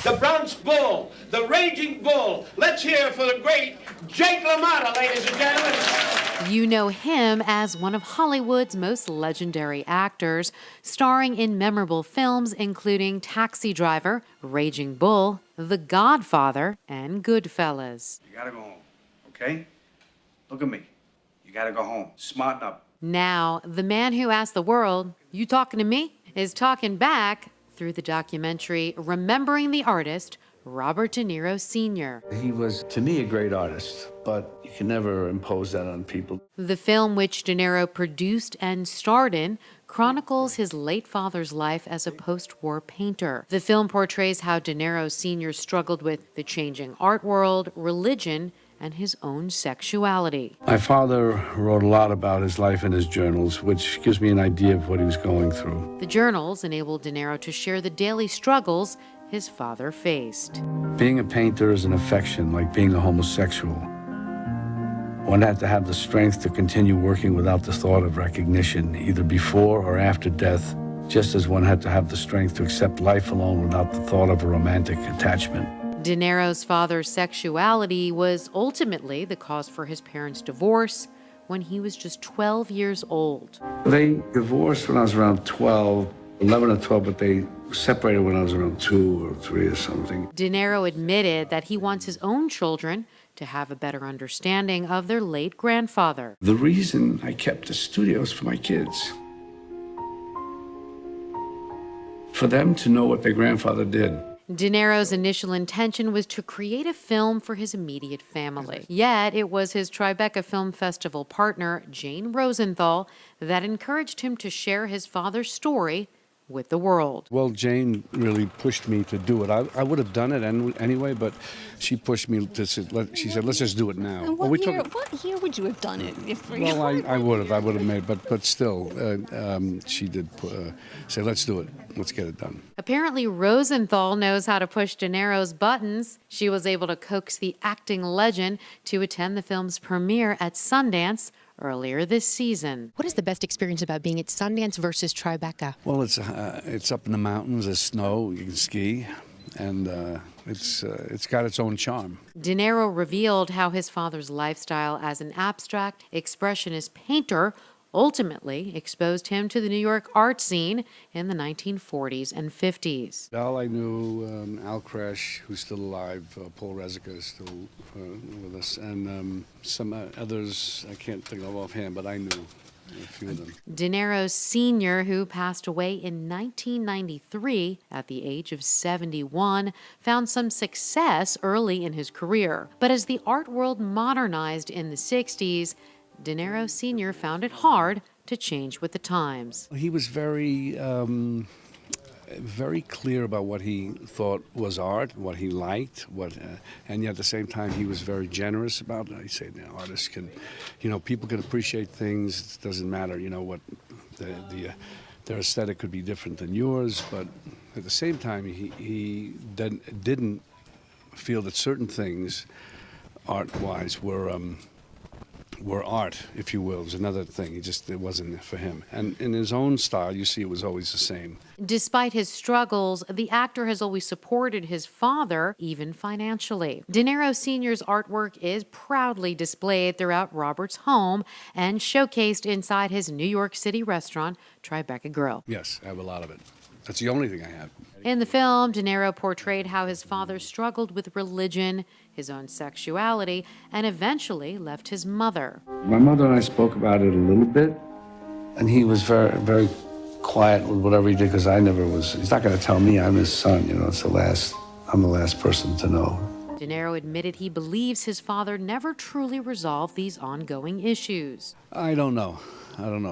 the Bronx Bull, the Raging Bull. Let's hear for the great Jake LaMotta, ladies and gentlemen. You know him as one of Hollywood's most legendary actors, starring in memorable films including Taxi Driver, Raging Bull, The Godfather, and Goodfellas. You gotta go home, okay? Look at me. You gotta go home. Smarten up. Now, the man who asked the world, "You talking to me?" is talking back through the documentary Remembering the Artist, Robert De Niro Sr. He was, to me, a great artist, but you can never impose that on people. The film, which De Niro produced and starred in, chronicles his late father's life as a post-war painter. The film portrays how De Niro Sr. struggled with the changing art world, religion, and his own sexuality. My father wrote a lot about his life in his journals, which gives me an idea of what he was going through. The journals enabled De Niro to share the daily struggles his father faced. Being a painter is an affection, like being a homosexual. One had to have the strength to continue working without the thought of recognition, either before or after death, just as one had to have the strength to accept life alone without the thought of a romantic attachment. De Niro's father's sexuality was ultimately the cause for his parents' divorce when he was just 12 years old. They divorced when I was around 12, 11 or 12, but they separated when I was around 2 or 3 or something. De Niro admitted that he wants his own children to have a better understanding of their late grandfather. The reason I kept the studios for my kids, for them to know what their grandfather did. De Niro's initial intention was to create a film for his immediate family. Yet it was his Tribeca Film Festival partner, Jane Rosenthal, that encouraged him to share his father's story with the world. Well, Jane really pushed me to do it. I would have done it anyway, but she pushed me to. She said, "Let's just do it now." And what year would you have done it? Well, I would have made, but still, she did say, "Let's do it. Let's get it done." Apparently, Rosenthal knows how to push De Niro's buttons. She was able to coax the acting legend to attend the film's premiere at Sundance earlier this season. What is the best experience about being at Sundance versus Tribeca? Well, it's up in the mountains. There's snow. You can ski, and it's got its own charm. De Niro revealed how his father's lifestyle as an abstract expressionist painter ultimately exposed him to the New York art scene in the 1940s and 50s. Well, I knew Al Kresh, who's still alive, Paul Rezica is still with us, and some others I can't think of offhand, but I knew a few of them. De Niro Sr., who passed away in 1993 at the age of 71, found some success early in his career. But as the art world modernized in the 60s, De Niro Sr. found it hard to change with the times. He was very clear about what he thought was art, what he liked, and yet at the same time he was very generous about it. He said, artists can, people can appreciate things. It doesn't matter, what their aesthetic could be different than yours, but at the same time he didn't feel that certain things, art-wise, were art, if you will. It was another thing. It wasn't for him. And in his own style, you see, it was always the same. Despite his struggles, the actor has always supported his father, even financially. De Niro Sr.'s artwork is proudly displayed throughout Robert's home and showcased inside his New York City restaurant, Tribeca Grill. Yes, I have a lot of it. That's the only thing I have. In the film, De Niro portrayed how his father struggled with religion, his own sexuality, and eventually left his mother. My mother and I spoke about it a little bit, and he was very, very quiet with whatever he did, because he's not going to tell me I'm his son, I'm the last person to know. De Niro admitted he believes his father never truly resolved these ongoing issues. I don't know.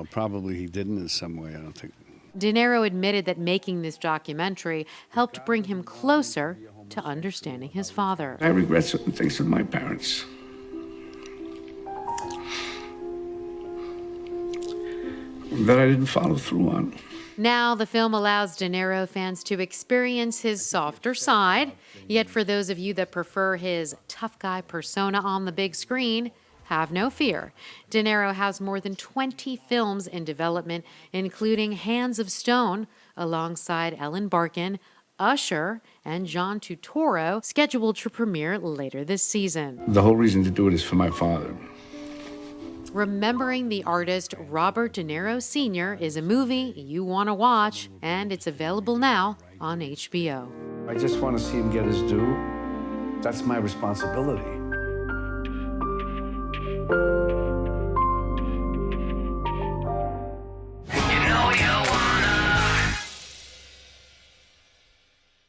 Probably he didn't in some way, I don't think. De Niro admitted that making this documentary helped bring him closer to understanding his father. I regret certain things with my parents. That I didn't follow through on. Now, the film allows De Niro fans to experience his softer side. Yet for those of you that prefer his tough guy persona on the big screen, have no fear. De Niro has more than 20 films in development, including Hands of Stone, alongside Ellen Barkin, Usher and John Turturro, scheduled to premiere later this season. The whole reason to do it is for my father. Remembering the artist Robert De Niro Sr. is a movie you want to watch, and it's available now on HBO. I just want to see him get his due. That's my responsibility.